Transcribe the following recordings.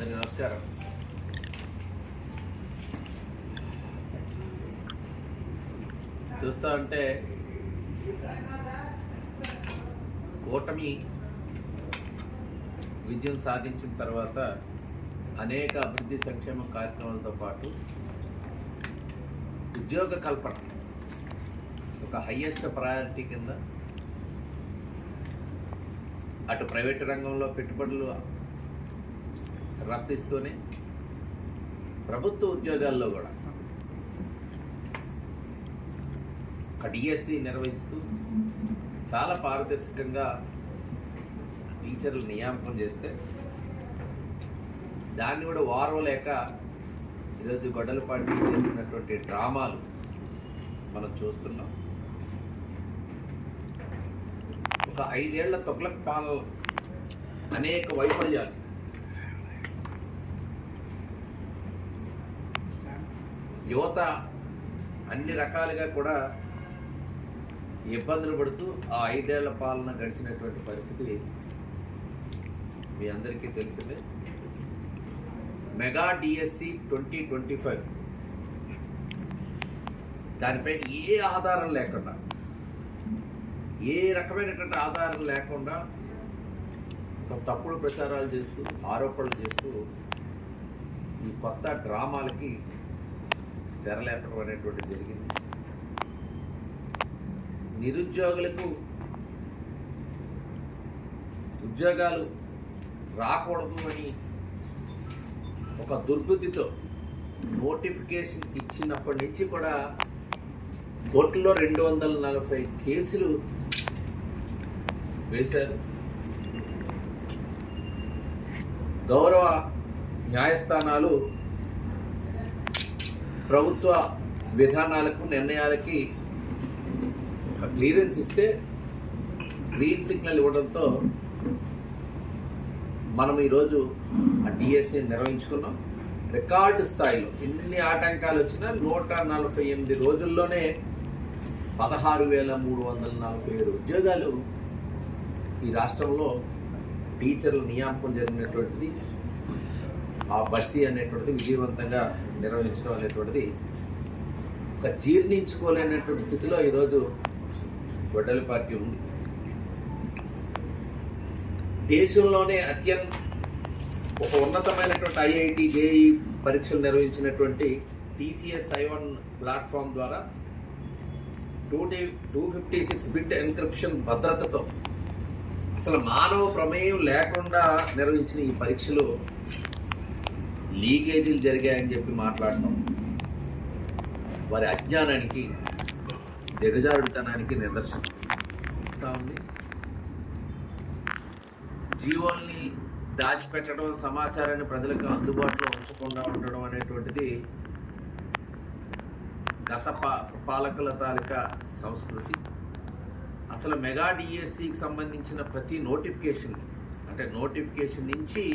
అందరికీ నమస్కారం. చూస్తూ ఉంటే కూటమి విజయం సాధించిన తర్వాత అనేక అభివృద్ధి సంక్షేమ కార్యక్రమాలతో పాటు ఉద్యోగ కల్పన ఒక హయ్యెస్ట్ ప్రయారిటీ కింద అటు ప్రైవేటు రంగంలో పెట్టుబడులు రప్పిస్తూనే ప్రభుత్వ ఉద్యోగాల్లో కూడా ఒక డిఎస్సి నిర్వహిస్తూ చాలా పారదర్శకంగా టీచర్లు నియామకం చేస్తే దాన్ని కూడా వారవలేక ఈరోజు గొడ్డలపాటి చేస్తున్నటువంటి డ్రామాలు మనం చూస్తున్నాం. ఒక 5 ఏళ్ల తొగ్లక్ పాలన అనేక వైఫల్యాలు, యువత అన్ని రకాలుగా కూడా ఇబ్బందులు పడుతూ ఆ 5 ఏళ్ల పాలన గడిచినటువంటి పరిస్థితి మీ అందరికీ తెలిసిందే. మెగా డిఎస్సి 2025 దానిపైన ఏ ఆధారం లేకుండా, ఏ రకమైనటువంటి ఆధారం లేకుండా తప్పుడు ప్రచారాలు చేస్తూ ఆరోపణలు చేస్తూ ఈ కొత్త డ్రామాలకి తెరలేపడం అనేటువంటి జరిగింది. నిరుద్యోగులకు ఉద్యోగాలు రాకూడదు అని ఒక దుర్బుద్ధితో నోటిఫికేషన్ ఇచ్చినప్పటి నుంచి కూడా కోర్టులో 240 కేసులు వేశారు. గౌరవ న్యాయస్థానాలు ప్రభుత్వ విధానాలకు నిర్ణయాలకి క్లియరెన్స్ ఇస్తే గ్రీన్ సిగ్నల్ ఇవ్వడంతో మనం ఈరోజు ఆ డిఎస్సి నిర్వహించుకున్నాం. రికార్డు స్థాయిలో ఎన్ని ఆటంకాలు వచ్చినా 148 రోజుల్లోనే 16,347 ఉద్యోగాలు ఈ రాష్ట్రంలో టీచర్ల నియామకం జరిగినటువంటిది, ఆ భర్తీ అనేటువంటిది విజయవంతంగా నిర్వహించడం అనేటువంటిది ఒక జీర్ణించుకోలేనటువంటి స్థితిలో ఈరోజు గొడ్డలపాటి ఉంది. దేశంలోనే ఒక ఉన్నతమైనటువంటి ఐఐటి జేఈ పరీక్షలు నిర్వహించినటువంటి టీసీఎస్ I1 ప్లాట్ఫామ్ ద్వారా 256 బిట్ ఎన్క్రిప్షన్ భద్రతతో అసలు మానవ ప్రమేయం లేకుండా నిర్వహించిన ఈ పరీక్షలు లీకేజీలు జరిగాయని చెప్పి మాట్లాడటం వారి అజ్ఞానానికి, దిగజారుడితనానికి నిదర్శనం ఉంది. జీవోల్ని దాచిపెట్టడం, సమాచారాన్ని ప్రజలకు అందుబాటులో ఉంచకుండా ఉండడం అనేటువంటిది గత పాలకుల తాలూకా సంస్కృతి. అసలు మెగా డిఎస్సికి సంబంధించిన ప్రతి నోటిఫికేషన్, అంటే నోటిఫికేషన్ నుంచి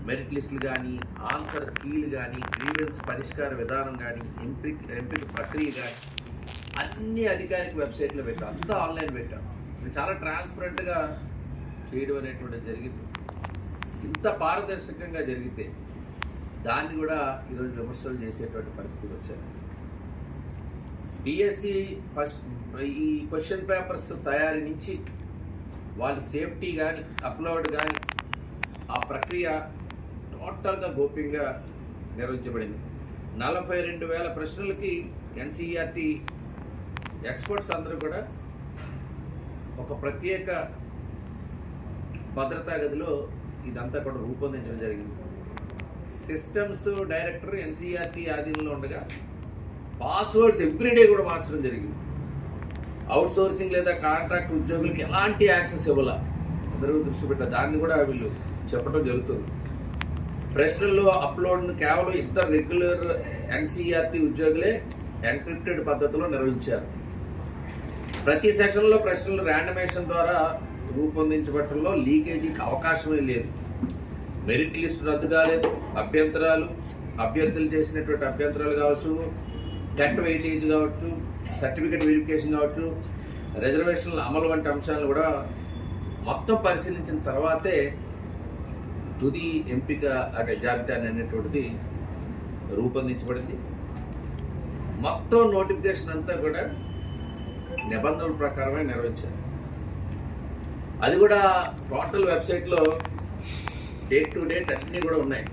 మెరిట్ లిస్టులు కానీ, ఆన్సర్ కీలు కానీ, గ్రీవెన్స్ పరిష్కార విధానం కానీ, ఎంపిక ప్రక్రియ కానీ అన్ని అధికారిక వెబ్సైట్లో పెట్టాం, అంతా ఆన్లైన్ పెట్టాం. ఇది చాలా ట్రాన్స్పరెంట్గా చేయడం అనేటువంటిది జరిగింది. ఇంత పారదర్శకంగా జరిగితే దాన్ని కూడా ఈరోజు విమర్శలు చేసేటువంటి పరిస్థితి వచ్చారు. డిఎస్సి ఈ క్వశ్చన్ పేపర్స్ తయారీ నుంచి వాళ్ళ సేఫ్టీ కానీ, అప్లోడ్ కానీ, ఆ ప్రక్రియ టోటల్గా గోప్యంగా నిర్వహించబడింది. 42,000 ప్రశ్నలకి ఎన్సీఈఆర్టీ ఎక్స్పర్ట్స్ అందరూ కూడా ఒక ప్రత్యేక భద్రతా గదిలో ఇదంతా కూడా రూపొందించడం జరిగింది. సిస్టమ్స్ డైరెక్టర్ ఎన్సీఈఆర్టీ ఆధీనంలో ఉండగా పాస్వర్డ్స్ ఎవ్రీడే కూడా మార్చడం జరిగింది. అవుట్ సోర్సింగ్ లేదా కాంట్రాక్ట్ ఉద్యోగులకి ఎలాంటి యాక్సెస్ ఇవ్వాల అందరూ దృష్టి పెట్టారు. దాన్ని కూడా వీళ్ళు చెప్పడం జరుగుతుంది. ప్రశ్నల్లో అప్లోడ్ను కేవలం 2 రెగ్యులర్ ఎన్సీఈఆర్టీ ఉద్యోగులే ఎన్క్రిప్టెడ్ పద్ధతిలో నిర్వహించారు. ప్రతి సెషన్లో ప్రశ్నలు ర్యాండమైజేషన్ ద్వారా రూపొందించబట్టంలో లీకేజీకి అవకాశమే లేదు. మెరిట్ లిస్టు రద్దు కాలేదు. అభ్యర్థులు చేసినటువంటి అభ్యంతరాలు కావచ్చు, టెట్ వెయిటేజ్ కావచ్చు, సర్టిఫికెట్ వెరిఫికేషన్ కావచ్చు, రిజర్వేషన్ల అమలు వంటి అంశాలను కూడా మొత్తం పరిశీలించిన తర్వాతే తుది ఎంపిక అంటే జాబితా అనేటువంటిది రూపొందించబడింది. మొత్తం నోటిఫికేషన్ అంతా కూడా నిబంధనల ప్రకారమే నిర్వహించారు. అది కూడా టోటల్ వెబ్సైట్లో డేట్ టు డేట్ అన్నీ కూడా ఉన్నాయి.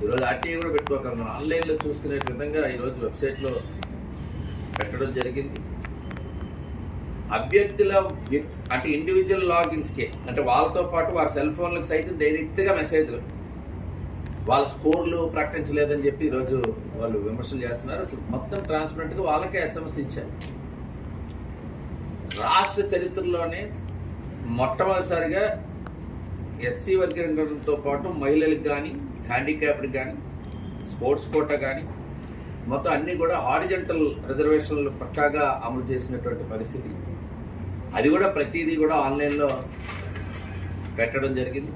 ఈరోజు ఆర్టీఐ కూడా పెట్టుకోగలం, ఆన్లైన్లో చూసుకునే విధంగా ఈరోజు వెబ్సైట్లో పెట్టడం జరిగింది. అభ్యర్థుల అంటే ఇండివిజువల్ లాగిన్స్కే అంటే వాళ్ళతో పాటు వారి సెల్ ఫోన్లకు సైతం డైరెక్ట్గా మెసేజ్లు, వాళ్ళ స్కోర్లు ప్రకటించలేదని చెప్పి ఈరోజు వాళ్ళు విమర్శలు చేస్తున్నారు. అసలు మొత్తం ట్రాన్స్పరెంట్గా వాళ్ళకే ఎస్ఎంఎస్ ఇచ్చారు. రాష్ట్ర చరిత్రలోనే మొట్టమొదటిసారిగా ఎస్సీ వర్గీకరణతో పాటు మహిళలకు కానీ, హ్యాండిక్యాప్డ్కి కానీ, స్పోర్ట్స్ కోటా కానీ మొత్తం అన్నీ కూడా హారిజంటల్ రిజర్వేషన్లు పక్కాగా అమలు చేసినటువంటి పరిస్థితి. అది కూడా ప్రతిదీ కూడా ఆన్లైన్లో పెట్టడం జరిగింది.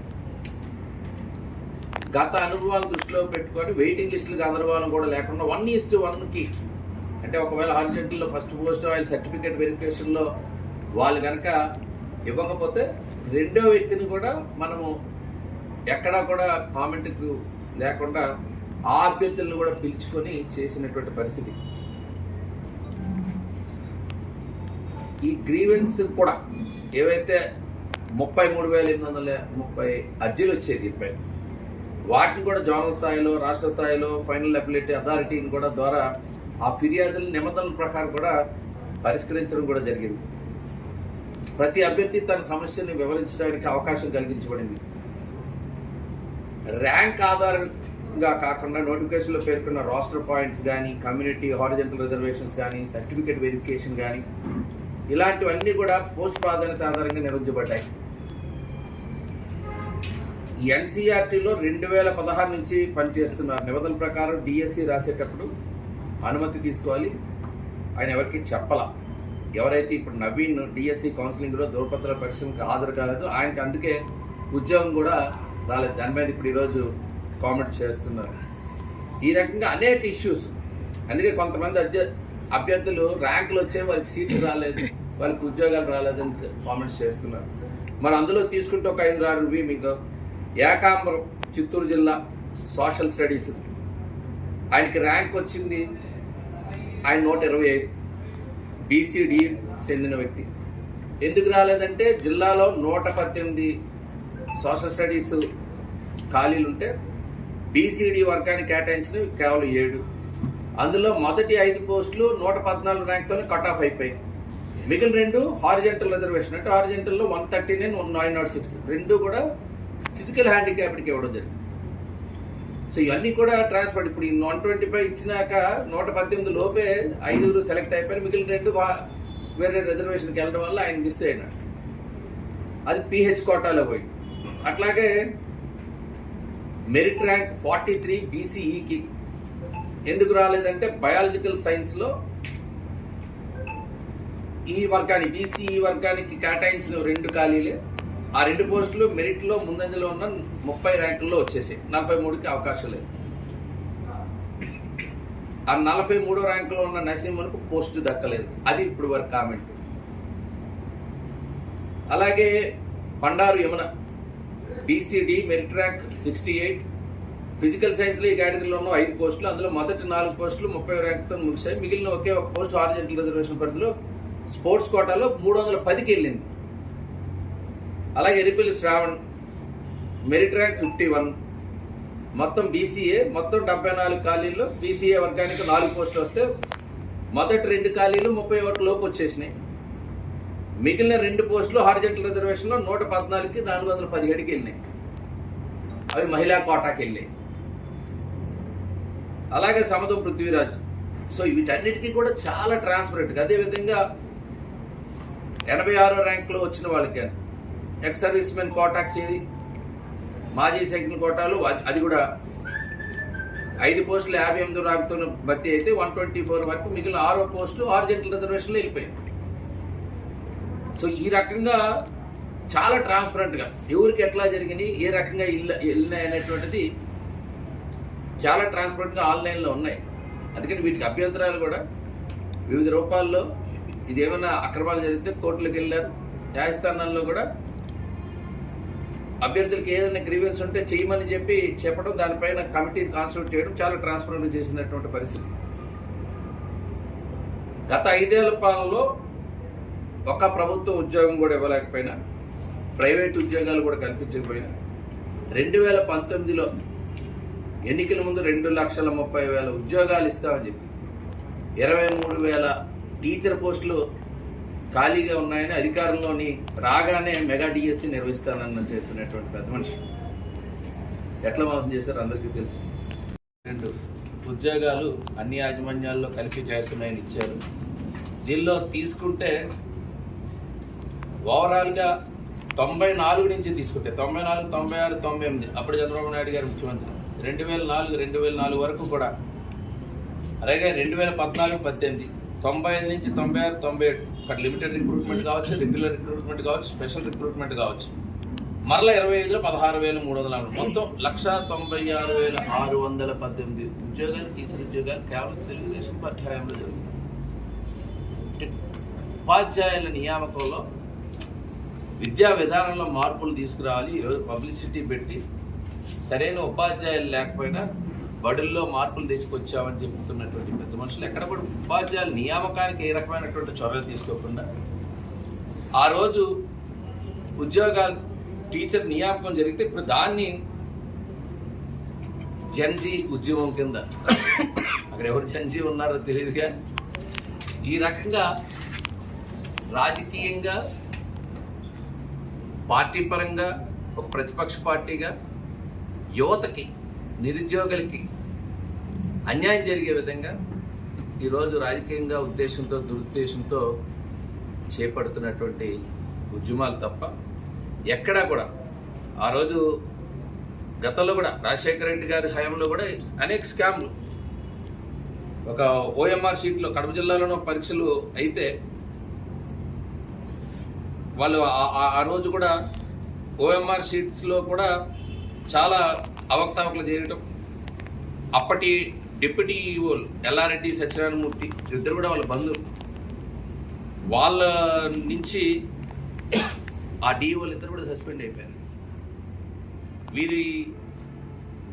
గత అనుభవాలను దృష్టిలో పెట్టుకొని వెయిటింగ్ లిస్టులకు గందరగోళం కూడా లేకుండా 1:1కి అంటే ఒకవేళ హారిజంటల్లో ఫస్ట్ పోస్ట్ ఆయిల్ సర్టిఫికేట్ వెరిఫికేషన్లో వాళ్ళు కనుక ఇవ్వకపోతే రెండో వ్యక్తిని కూడా మనము ఎక్కడా కూడా కామెంట్కు లేకుండా ఆ అభ్యర్థులను కూడా పిలుచుకొని చేసినటువంటి పరిస్థితి. ఈ గ్రీవెన్స్ కూడా ఏవైతే 33,830 అర్జీలు వచ్చేది దీనిపై, వాటిని కూడా జోనల్ స్థాయిలో, రాష్ట్ర స్థాయిలో ఫైనల్ అపిలేట్ అథారిటీని కూడా ద్వారా ఆ ఫిర్యాదుల నిబంధనల ప్రకారం కూడా పరిష్కరించడం కూడా జరిగింది. ప్రతి అభ్యర్థి తన సమస్యని వివరించడానికి అవకాశం కలిగించబడింది. ర్యాంక్ ఆధారంగా కాకుండా నోటిఫికేషన్లో పేర్కొన్న రోస్టర్ పాయింట్స్ కానీ, కమ్యూనిటీ హారిజంటల్ రిజర్వేషన్స్ కానీ, సర్టిఫికేట్ వెరిఫికేషన్ కానీ ఇలాంటివన్నీ కూడా పోస్ట్ ప్రాధాన్యత ఆధారంగా నిర్వహించబడ్డాయి. ఈ ఎన్సీఆర్టీలో 2016 నుంచి పనిచేస్తున్నారు. నిబంధనల ప్రకారం డిఎస్సి రాసేటప్పుడు అనుమతి తీసుకోవాలి. ఆయన ఎవరికి చెప్పాల. ఎవరైతే ఇప్పుడు నవీన్ డిఎస్సి కౌన్సిలింగ్లో ధృవపత్రాల పరీక్షలకు హాజరు కాలేదు, ఆయనకి అందుకే ఉద్యోగం కూడా రాలేదు. దాని మీద ఇప్పుడు ఈరోజు కామెంట్ చేస్తున్నారు. ఈ రకంగా అనేక ఇష్యూస్. అందుకే కొంతమంది అభ్యర్థులు ర్యాంకులు వచ్చే వాళ్ళకి సీట్లు రాలేదు, వాళ్ళకి ఉద్యోగాలు రాలేదని కామెంట్స్ చేస్తున్నారు. మరి అందులో తీసుకుంటే ఒక 5-6 మీకు ఏకాంబరం చిత్తూరు జిల్లా సోషల్ స్టడీస్ ఆయనకి ర్యాంక్ వచ్చింది, ఆయన 125 బీసీడీ చెందిన వ్యక్తి. ఎందుకు రాలేదంటే జిల్లాలో 118 సోషల్ స్టడీస్ ఖాళీలు ఉంటే బీసీడీ వర్గానికి కేటాయించినవి కేవలం 7. అందులో మొదటి 5 పోస్టులు 114 ర్యాంక్తోనే కట్ ఆఫ్ అయిపోయాయి. మిగిలిన 2 హారిజంటల్ రిజర్వేషన్ అంటే హారిజంటల్లో 139, 906 2 కూడా ఫిజికల్ హ్యాండిక్యాప్డ్కి ఇవ్వడం జరిగింది. సో ఇవన్నీ కూడా ట్రాన్స్ఫర్. ఇప్పుడు ఈ 125 ఇచ్చినాక 118 లోపే 5 సెలెక్ట్ అయిపోయి మిగిలిన 2 వేరే రిజర్వేషన్కి వెళ్ళడం వల్ల ఆయన మిస్ అయినాడు. అది పిహెచ్ కోటాలో పోయింది. అట్లాగే మెరిట్ ర్యాంక్ 43 బీసీఈకి ఎందుకు రాలేదంటే బయాలజికల్ సైన్స్లో ఈ వర్గానికి బీసీఈ వర్గానికి కేటాయించిన 2 ఖాళీలే. ఆ 2 పోస్టులు మెరిట్లో ముందంజలో ఉన్న 30 ర్యాంకుల్లో వచ్చేసాయి. 43కి అవకాశం లేదు. ఆ 43వ ర్యాంకులో ఉన్న నసీములకు పోస్టు దక్కలేదు. అది ఇప్పుడు వరకు కామెంట్. అలాగే Bandaru Yamuna BCD merit rank 68 physical సైన్స్లో ఈ కేటగిరీలో ఉన్న 5 పోస్టులు. అందులో మొదటి 4 పోస్టులు 30 ర్యాంకుతో ముగిశాయి. మిగిలిన ఒకే ఒక పోస్ట్ హారిజంటల్ రిజర్వేషన్ పరిధిలో స్పోర్ట్స్ కోటాలో 310కి వెళ్ళింది. అలాగే ఎరిపల్లి శ్రావణ్ మెరిట్ ర్యాంక్ 51 మొత్తం బీసీఏ మొత్తం 74 ఖాళీల్లో బీసీఏ వర్గానికి 4 పోస్టులు వస్తే మొదటి 2 ఖాళీలు 31 లోపు వచ్చేసినాయి. మిగిలిన 2 పోస్టులు హారిజంటల్ రిజర్వేషన్లో 114కి 417కి వెళ్ళినాయి. అవి మహిళా కోటాకి వెళ్ళాయి. అలాగే సమతం పృథ్వీరాజ్. సో వీటన్నిటికీ కూడా చాలా ట్రాన్స్పరెంట్గా. అదేవిధంగా 86వ ర్యాంకులో వచ్చిన వాళ్ళకి కానీ ఎక్స్ సర్వీస్ మెన్ కోటాకి చేరి మాజీ సైకిల్ కోటాలు అది కూడా 5 పోస్టులు 58 ర్యాంకుతో భర్తీ అయితే 124 వరకు మిగిలిన 6వ పోస్టు హారిజంటల్ రిజర్వేషన్లో వెళ్ళిపోయింది. సో ఈ రకంగా చాలా ట్రాన్స్పరెంట్గా ఎవరికి ఎట్లా జరిగినాయి, ఏ రకంగా వెళ్ళినాయి అనేటువంటిది చాలా ట్రాన్స్పరెంట్గా ఆన్లైన్లో ఉన్నాయి. అందుకని వీటికి అభ్యంతరాలు కూడా వివిధ రూపాల్లో ఇది ఏమైనా అక్రమాలు జరిగితే కోర్టులకు వెళ్ళారు. న్యాయస్థానాల్లో కూడా అభ్యర్థులకు ఏదైనా గ్రీవెన్స్ ఉంటే చేయమని చెప్పడం, దానిపైన కమిటీని కాన్స్టిట్యూట్ చేయడం చాలా ట్రాన్స్పరెంట్ చేసినటువంటి పరిస్థితి. గత 5 ఏళ్ల పాలనలో ఒక ప్రభుత్వ ఉద్యోగం కూడా ఇవ్వలేకపోయినా, ప్రైవేట్ ఉద్యోగాలు కూడా కల్పించకపోయినా 2019లో ఎన్నికల ముందు 2,30,000 ఉద్యోగాలు ఇస్తామని చెప్పి 23,000 టీచర్ పోస్టులు ఖాళీగా ఉన్నాయని అధికారంలోని రాగానే మెగా డిఎస్సి నిర్వహిస్తానని చెప్పినటువంటి పెద్ద మనిషి ఎట్లా మోసం చేశారో అందరికీ తెలుసు. 2 ఉద్యోగాలు అన్ని యాజమాన్యాల్లో కలిపి చేస్తున్నాయని ఇచ్చారు. దీనిలో తీసుకుంటే ఓవరాల్గా 94 నుంచి తీసుకుంటే 94, 96, 98 అప్పుడు చంద్రబాబు నాయుడు గారు ముఖ్యమంత్రి, 2004 వరకు కూడా, అలాగే 2014, 18, 95 నుంచి 96, 97 అక్కడ లిమిటెడ్ రిక్రూట్మెంట్ కావచ్చు, రెగ్యులర్ రిక్రూట్మెంట్ కావచ్చు, స్పెషల్ రిక్రూట్మెంట్ కావచ్చు. మరలా 25లో 16,300, మొత్తం 1,96,618 ఉద్యోగాలు, టీచర్ ఉద్యోగాలు కేవలం తెలుగుదేశం పార్టీ హయాంలో జరుగుతుంది. ఉపాధ్యాయుల నియామకంలో విద్యా విధానంలో మార్పులు తీసుకురావాలి. ఈరోజు పబ్లిసిటీ పెట్టి సరైన ఉపాధ్యాయులు లేకపోయినా బడుల్లో మార్పులు తీసుకొచ్చామని చెప్తున్నటువంటి పెద్ద మనుషులు ఎక్కడ కూడా ఉపాధ్యాయుల నియామకానికి ఏ రకమైనటువంటి చొరవలు తీసుకోకుండా, ఆ రోజు ఉద్యోగాలు టీచర్ నియామకం జరిగితే ఇప్పుడు దాన్ని జన్జీ ఉద్యమం కింద, అక్కడ ఎవరు జన్జీ ఉన్నారో తెలియదుగా, ఈ రకంగా రాజకీయంగా, పార్టీ పరంగా, ఒక ప్రతిపక్ష పార్టీగా యువతకి, నిరుద్యోగులకి అన్యాయం జరిగే విధంగా ఈరోజు రాజకీయంగా ఉద్దేశంతో, దురుద్దేశంతో చేపడుతున్నటువంటి ఉద్యమాలు తప్ప ఎక్కడా కూడా, ఆ రోజు గతంలో కూడా రాజశేఖర రెడ్డి గారి హయాంలో కూడా అనేక స్కామ్లు, ఒక ఓఎంఆర్ షీట్లో కడప జిల్లాలోనూ పరీక్షలు అయితే వాళ్ళు ఆ రోజు కూడా ఓఎంఆర్ షీట్స్లో కూడా చాలా అవకతవకలు చేయడం, అప్పటి డిప్యూటీ ఈఓలు ఎల్లారెడ్డి, సత్యనారాయణమూర్తి ఇద్దరు కూడా వాళ్ళ బంధువులు, వాళ్ళ నుంచి ఆ డిఓలు ఇద్దరు కూడా సస్పెండ్ అయిపోయారు. వీరి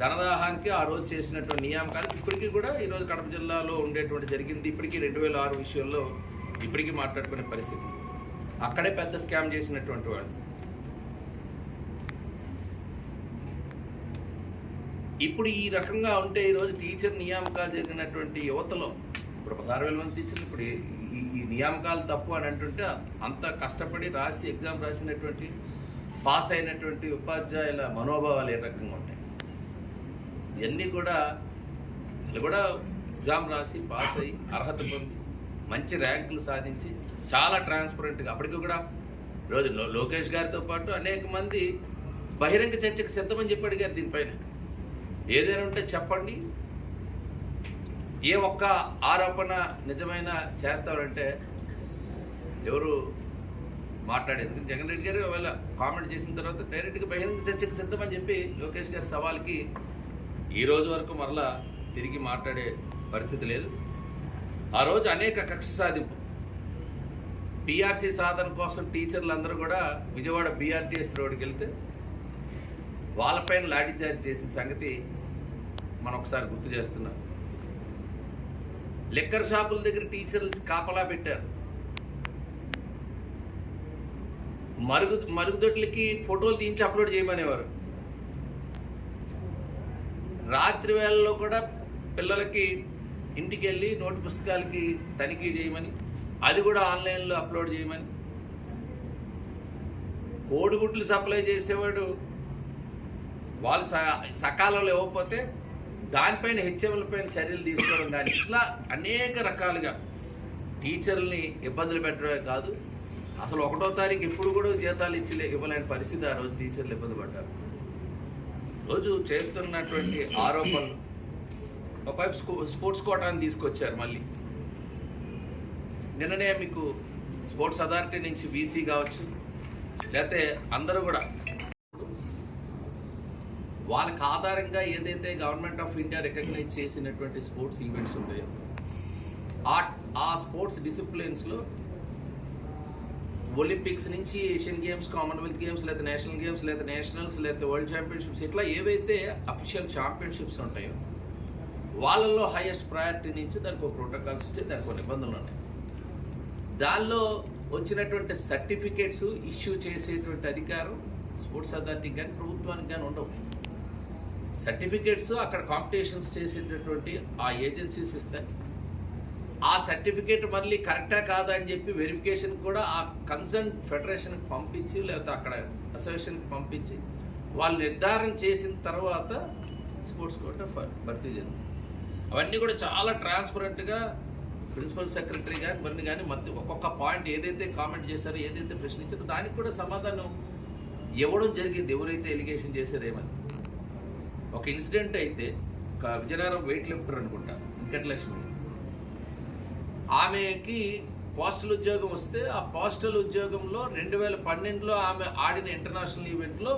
ధనదాహానికి ఆ రోజు చేసినటువంటి నియామకాలకు ఇప్పటికీ కూడా ఈరోజు కడప జిల్లాలో ఉండేటువంటి జరిగింది. ఇప్పటికీ 2006 విషయంలో ఇప్పటికీ మాట్లాడుకునే పరిస్థితి. అక్కడే పెద్ద స్కామ్ చేసినటువంటి వాడు. ఇప్పుడు ఈ రకంగా ఉంటే ఈరోజు టీచర్ నియామకాలు జరిగినటువంటి యువతలో ఇప్పుడు 16,000 మంది టీచర్లు ఇప్పుడు ఈ నియామకాలు తప్పు అని అంటుంటే, అంత కష్టపడి రాసి ఎగ్జామ్ రాసినటువంటి పాస్ అయినటువంటి ఉపాధ్యాయుల మనోభావాలు ఏ రకంగా ఉంటాయి? ఇవన్నీ కూడా వీళ్ళు కూడా ఎగ్జామ్ రాసి పాస్ అయ్యి అర్హత పొంది మంచి ర్యాంకులు సాధించి చాలా ట్రాన్స్పరెంట్గా, అప్పటికి కూడా ఈరోజు లోకేష్ గారితో పాటు అనేక మంది బహిరంగ చర్చకు సిద్ధమని చెప్పి అడిగారు దీనిపైన. ఏదైనా ఉంటే చెప్పండి, ఏ ఒక్క ఆరోపణ నిజమైన చేస్తారంటే ఎవరు మాట్లాడేది. జగన్ రెడ్డి గారు ఒకవేళ కామెంట్ చేసిన తర్వాత డైరెక్ట్గా బహిరంగ చర్చకు సిద్ధమని చెప్పి లోకేష్ గారి సవాల్కి ఈ రోజు వరకు మరలా తిరిగి మాట్లాడే పరిస్థితి లేదు. ఆ రోజు అనేక కక్ష సాధింపు, పిఆర్సీ సాధన కోసం టీచర్లు అందరూ కూడా విజయవాడ బిఆర్టీఎస్ రోడ్డుకి వెళ్తే వాళ్ళపైన లాఠీ చార్జ్ చేసిన సంగతి మనం ఒకసారి గుర్తు చేస్తున్నాం. లిక్కర్ షాపుల దగ్గర టీచర్లు కాపలా పెట్టారు. మరుగుదొడ్లకి ఫోటోలు తీయించి అప్లోడ్ చేయమనేవారు. రాత్రి వేళల్లో కూడా పిల్లలకి ఇంటికి వెళ్ళి నోటు పుస్తకాలకి తనిఖీ చేయమని, అది కూడా ఆన్లైన్లో అప్లోడ్ చేయమని, కోడిగుడ్లు సప్లై చేసేవాడు వాళ్ళు సకాలంలో ఇవ్వకపోతే దానిపైన హెచ్ఎంల పైన చర్యలు తీసుకోవడం కానీ, ఇట్లా అనేక రకాలుగా టీచర్లని ఇబ్బందులు పెట్టడమే కాదు, అసలు 1వ తారీఖు ఎప్పుడు కూడా జీతాలు ఇవ్వలేని పరిస్థితి ఆ రోజు టీచర్లు ఇబ్బంది పడ్డారు. రోజు చేస్తున్నటువంటి ఆరోపణలు, ఒకవైపు స్పోర్ట్స్ కోటాన్ని తీసుకొచ్చారు. మళ్ళీ నిన్ననే మీకు స్పోర్ట్స్ అథారిటీ నుంచి వీసీ కావచ్చు, లేకపోతే అందరూ కూడా వాళ్ళకి ఆధారంగా ఏదైతే గవర్నమెంట్ ఆఫ్ ఇండియా రికగ్నైజ్ చేసినటువంటి స్పోర్ట్స్ ఈవెంట్స్ ఉంటాయో ఆ స్పోర్ట్స్ డిసిప్లిన్స్లో ఒలింపిక్స్ నుంచి ఏషియన్ గేమ్స్, కామన్వెల్త్ గేమ్స్, లేదా నేషనల్ గేమ్స్, లేదా నేషనల్స్, లేదా వరల్డ్ ఛాంపియన్షిప్స్, ఇట్లా ఏవైతే అఫీషియల్ ఛాంపియన్షిప్స్ ఉంటాయో వాళ్ళల్లో హైయెస్ట్ ప్రయారిటీ నుంచి దానికి ఒక ప్రోటోకాల్స్ వచ్చి దానికి ఒక నిబంధనలు ఉన్నాయి. దానిలో వచ్చినటువంటి సర్టిఫికేట్స్ ఇష్యూ చేసేటువంటి అధికారం స్పోర్ట్స్ అథారిటీకి కానీ ప్రభుత్వానికి కానీ ఉండవు. సర్టిఫికేట్స్ అక్కడ కాంపిటీషన్స్ చేసేటటువంటి ఆ ఏజెన్సీస్ ఇస్తాయి. ఆ సర్టిఫికేట్ మళ్ళీ కరెక్టా కాదా అని చెప్పి వెరిఫికేషన్ కూడా ఆ కన్సర్న్ ఫెడరేషన్కి పంపించి, లేకపోతే అక్కడ అసోసియేషన్కి పంపించి వాళ్ళు నిర్ధారణ చేసిన తర్వాత స్పోర్ట్స్ కోటా భర్తీ చేయాలి. అవన్నీ కూడా చాలా ట్రాన్స్పరెంట్గా ప్రిన్సిపల్ సెక్రటరీ కానీ మరి కానీ మధ్య ఒక్కొక్క పాయింట్ ఏదైతే కామెంట్ చేశారో, ఏదైతే ప్రశ్నించారో దానికి కూడా సమాధానం ఇవ్వడం జరిగింది. ఎవరైతే ఎలిగేషన్ చేశారేమని ఒక ఇన్సిడెంట్ అయితే ఒక విజయనగరం వెయిట్ లిఫ్టర్ అనుకుంటా వెంకటలక్ష్మి, ఆమెకి పోస్టల్ ఉద్యోగం వస్తే ఆ పోస్టల్ ఉద్యోగంలో 2012లో ఆమె ఆడిన ఇంటర్నేషనల్ ఈవెంట్లో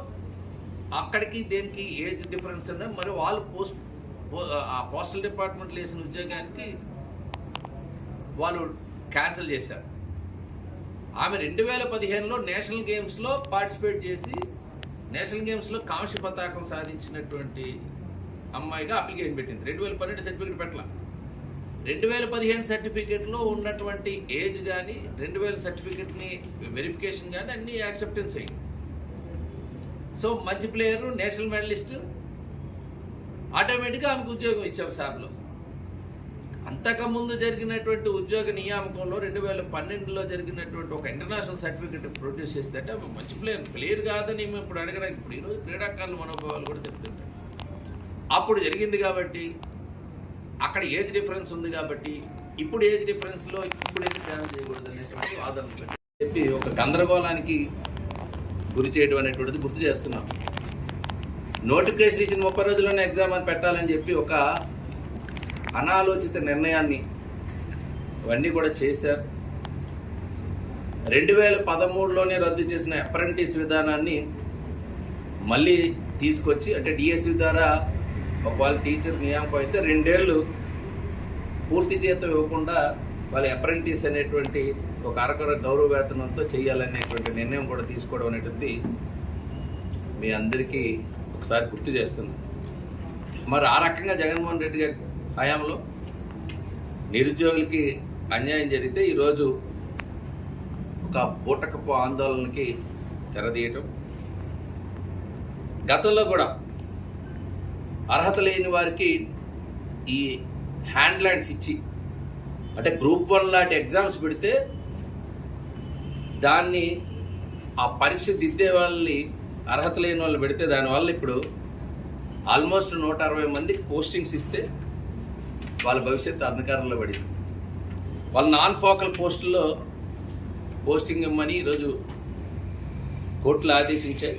అక్కడికి దేనికి ఏజ్ డిఫరెన్స్ అన్న మరి వాళ్ళు ఆ పోస్టల్ డిపార్ట్మెంట్లో వేసిన ఉద్యోగానికి వాళ్ళు క్యాన్సిల్ చేశారు. ఆమె 2015లో నేషనల్ గేమ్స్లో పార్టిసిపేట్ చేసి నేషనల్ గేమ్స్లో కాంస్య పతాకం సాధించినటువంటి అమ్మాయిగా అప్లికేషన్ పెట్టింది. 2012 సర్టిఫికేట్ పెట్టాల. 2015 సర్టిఫికేట్లో ఉన్నటువంటి ఏజ్ కానీ 2000 సర్టిఫికేట్ని వెరిఫికేషన్ కానీ అన్నీ యాక్సెప్టెన్స్ అయ్యింది. సో మంచి ప్లేయరు, నేషనల్ మెడలిస్ట్, ఆటోమేటిక్గా ఆమెకు ఉద్యోగం ఇచ్చాం సార్లో. అంతకుముందు జరిగినటువంటి ఉద్యోగ నియామకంలో 2012లో జరిగినటువంటి ఒక ఇంటర్నేషనల్ సర్టిఫికేట్ ప్రొడ్యూస్ చేస్తే ఆమె మంచి ప్లేయర్ కాదని మేము ఇప్పుడు అడగడానికి ఇప్పుడు ఈరోజు క్రీడాకారుల మనోభావాలు కూడా చెప్తుంటాం. అప్పుడు జరిగింది కాబట్టి అక్కడ ఏజ్ డిఫరెన్స్ ఉంది కాబట్టి ఇప్పుడు ఏజ్ డిఫరెన్స్లో ఇప్పుడు ఏది ఛాన్స్ చేయకూడదు అనేటువంటి వాదనలు చెప్పి ఒక గందరగోళానికి గురి చేయడం అనేటువంటిది గుర్తు చేస్తున్నాం. నోటిఫికేషన్ ఇచ్చిన 30 రోజుల్లోనే ఎగ్జామ్ అని పెట్టాలని చెప్పి ఒక అనాలోచిత నిర్ణయాన్ని అవన్నీ కూడా చేశారు. 2013లోనే రద్దు చేసిన అప్రెంటిస్ విధానాన్ని మళ్ళీ తీసుకొచ్చి, అంటే డిఎస్సి ద్వారా ఒకవేళ టీచర్ నియామకం అయితే 2 ఏళ్ళు పూర్తి జీతం ఇవ్వకుండా వాళ్ళ అప్రెంటిస్ అనేటువంటి ఒక అరకొర గౌరవ వేతనంతో చేయాలనేటువంటి నిర్ణయం కూడా తీసుకోవడం అనేటువంటి మీ అందరికీ ఒకసారి గుర్తు చేస్తున్నాం. మరి ఆ రకంగా జగన్మోహన్ రెడ్డి గారి హయాంలో నిరుద్యోగులకి అన్యాయం జరిగితే ఈరోజు ఒక బూటకపు ఆందోళనకి తెరదీయటం, గతంలో కూడా అర్హత లేని వారికి ఈ హ్యాండ్ ల్యాండ్స్ ఇచ్చి, అంటే గ్రూప్ 1 లాంటి ఎగ్జామ్స్ పెడితే దాన్ని ఆ పరీక్ష దిద్దే వాళ్ళని అర్హత లేని వాళ్ళు పెడితే దానివల్ల ఇప్పుడు ఆల్మోస్ట్ 160 మందికి పోస్టింగ్స్ ఇస్తే వాళ్ళ భవిష్యత్తు అంధకారంలో పడింది. వాళ్ళ నాన్ ఫోకల్ పోస్టుల్లో పోస్టింగ్ ఇవ్వమని ఈరోజు కోర్టులు ఆదేశించాయి.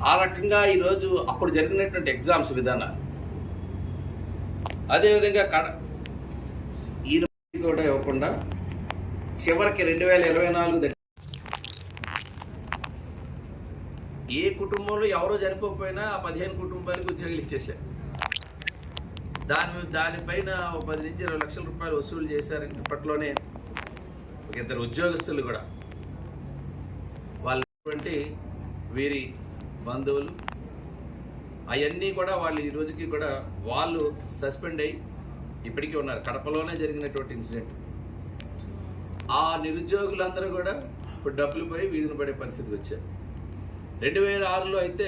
ఆ రకంగా ఈరోజు అప్పుడు జరిగినటువంటి ఎగ్జామ్స్ విధానాలు, అదేవిధంగా ఈ కూడా ఇవ్వకుండా చివరికి 2024 దగ్గర ఏ కుటుంబంలో ఎవరో చనిపోకపోయినా ఆ 15 కుటుంబాలకు ఉద్యోగాలు ఇచ్చేసారు. దానిపైన 10 నుంచి 20 లక్షల రూపాయలు వసూలు చేశారని ఇప్పట్లోనే ఒక 2 ఉద్యోగస్తులు కూడా వాళ్ళటువంటి వీరి బంధువులు అవన్నీ కూడా వాళ్ళు ఈ రోజుకి కూడా వాళ్ళు సస్పెండ్ అయ్యి ఇప్పటికీ ఉన్నారు. కడపలోనే జరిగినటువంటి ఇన్సిడెంట్. ఆ నిరుద్యోగులందరూ కూడా ఇప్పుడు డబ్బులు పోయి వీధిని పడే పరిస్థితి వచ్చారు. 2006లో అయితే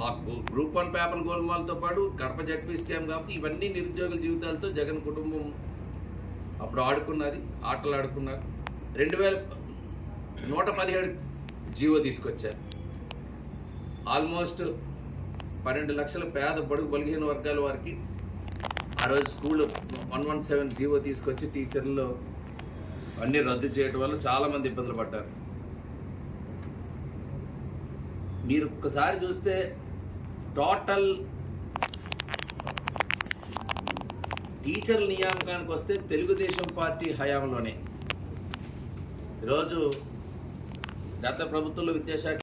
ఆ గ్రూప్ 1 పేపర్ గోల్మాల్తో పాటు కడప జడ్పీ స్కామ్ కాబట్టి ఇవన్నీ నిరుద్యోగుల జీవితాలతో జగన్ కుటుంబం అప్పుడు ఆడుకున్నది, ఆటలు ఆడుకున్నారు. 117 జీవో తీసుకొచ్చారు. ఆల్మోస్ట్ 12 లక్షల పేద బడుగు బలహీన వర్గాల వారికి ఆ రోజు స్కూల్ 117 జీవో తీసుకొచ్చి టీచర్లు అన్నీ రద్దు చేయడం వల్ల చాలామంది ఇబ్బందులు పడ్డారు. మీరు ఒక్కసారి చూస్తే టోటల్ టీచర్ల నియామకానికి వస్తే తెలుగుదేశం పార్టీ హయాంలోనే ఈరోజు గత ప్రభుత్వంలో విద్యాశాఖ